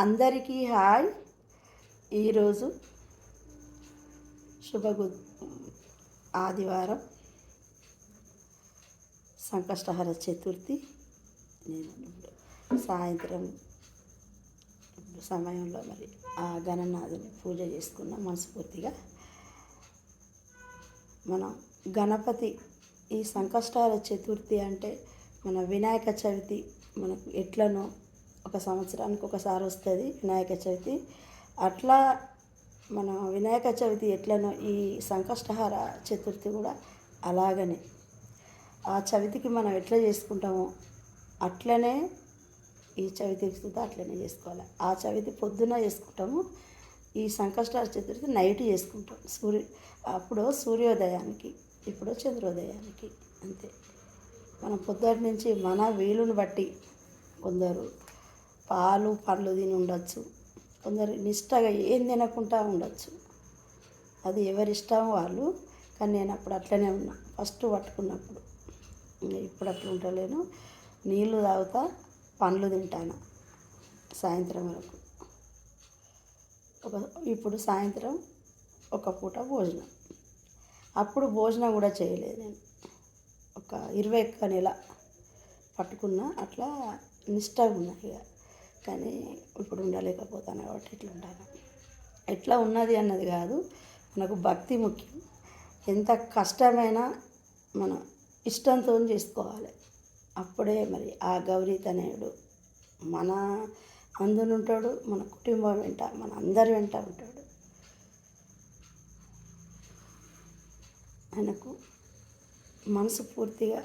అందరికీ హాయ్. ఈరోజు ఆదివారం సంకష్టహర చతుర్థి. నేను సాయంత్రం సమయంలో మరి ఆ గణనాథుని పూజ చేసుకున్న మనస్ఫూర్తిగా. మనం గణపతి ఈ సంకష్టహర చతుర్థి అంటే మన వినాయక చవితి మనకు ఎట్లనో ఒక సంవత్సరానికి ఒకసారి వస్తుంది వినాయక చవితి. అట్లా మన వినాయక చవితి ఎట్లనో ఈ సంకష్టహర చతుర్థి కూడా అలాగనే ఆ చవితికి మనం ఎట్లా చేసుకుంటామో అట్లనే ఈ చవితికి సుతా అట్లనే చేసుకోవాలి. ఆ చవితి పొద్దున చేసుకుంటాము, ఈ సంకష్టహర చతుర్థి నైట్ చేసుకుంటాం. అప్పుడు సూర్యోదయానికి, ఇప్పుడు చంద్రోదయానికి అంతే. మనం పొద్దుటి నుంచి మన వీలుని బట్టి కొందరు పాలు పండ్లు తిని ఉండొచ్చు, కొందరు నిష్టగా ఏం తినకుండా ఉండొచ్చు, అది ఎవరిష్టం వాళ్ళు. కానీ నేను అప్పుడు అట్లనే ఉన్నా ఫస్ట్ పట్టుకున్నప్పుడు. ఇప్పుడు అట్లా ఉండలేను. నీళ్ళు తాగుతా, పండ్లు తింటాను సాయంత్రం వరకు. ఇప్పుడు సాయంత్రం ఒక పూట భోజనం. అప్పుడు భోజనం కూడా చేయలేదు నేను. ఒక 21 నెల పట్టుకున్నా, అట్లా నిష్టగా ఉన్నా ఇక. కానీ ఇప్పుడు ఉండలేకపోతాను కాబట్టి ఇట్లా ఉంటాను. ఎట్లా ఉన్నది అన్నది కాదు, మనకు భక్తి ముఖ్యం. ఎంత కష్టమైనా మన ఇష్టంతో చేసుకోవాలి. అప్పుడే మరి ఆ గౌరీ తనయుడు మన అందునుంటాడు, మన కుటుంబం వెంట, మన అందరి వెంట ఉంటాడు. ఆయనకు మనసు పూర్తిగా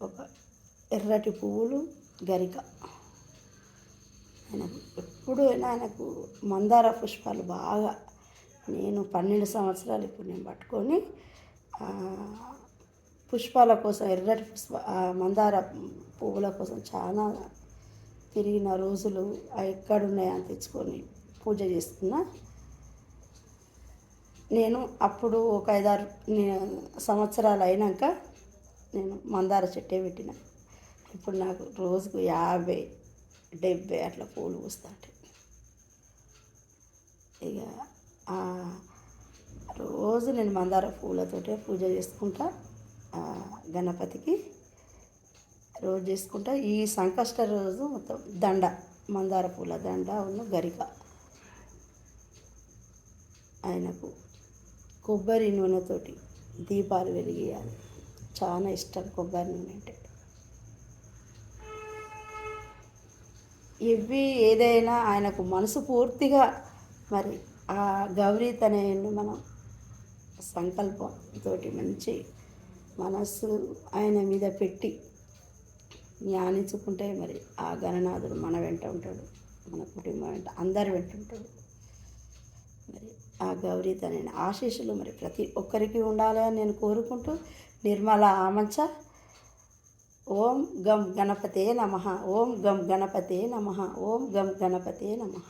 ఒక ఎర్రటి పువ్వులు, గరిక. ఆయనకు ఎప్పుడైనా ఆయనకు మందార పుష్పాలు బాగా. నేను 12 సంవత్సరాలు ఇప్పుడు నేను పట్టుకొని పుష్పాల కోసం, ఎర్రటి మందార పువ్వుల కోసం చాలా తిరిగిన రోజులు ఎక్కడున్నాయని తెచ్చుకొని పూజ చేసుకున్నా. నేను అప్పుడు ఒక 5-6 సంవత్సరాలు అయినాక నేను మందార చెట్టే పెట్టిన. ఇప్పుడు నాకు రోజుకు 50-70 అట్లా పూలు పూస్తుంటాయి. ఇక రోజు నేను మందార పూలతోటే పూజ చేసుకుంటా. గణపతికి రోజు చేసుకుంటా. ఈ సంకష్ట రోజు మొత్తం దండ, మందార పూల దండ ఉన్న గరిక. ఆయనకు కొబ్బరి నూనెతోటి దీపాలు వెలిగియాలి. చాలా ఇష్టం కొబ్బరి నూనె అంటే. ఇవి ఏదైనా ఆయనకు మనసు పూర్తిగా మరి ఆ గౌరీ తనయుని మనం సంకల్పంతో మంచి మనస్సు ఆయన మీద పెట్టి ధ్యానించుకుంటే మరి ఆ గణనాథుడు మన వెంట ఉంటాడు, మన కుటుంబం వెంట, అందరి వెంట ఉంటాడు. మరి ఆ గౌరీ తనయుని ఆశీస్సులు మరి ప్రతి ఒక్కరికి ఉండాలి అని నేను కోరుకుంటూ, నిర్మల ఆమంచ. ఓం గం గణపతే నమః. ఓం గం గణపతే నమః. ఓం గం గణపతే నమః.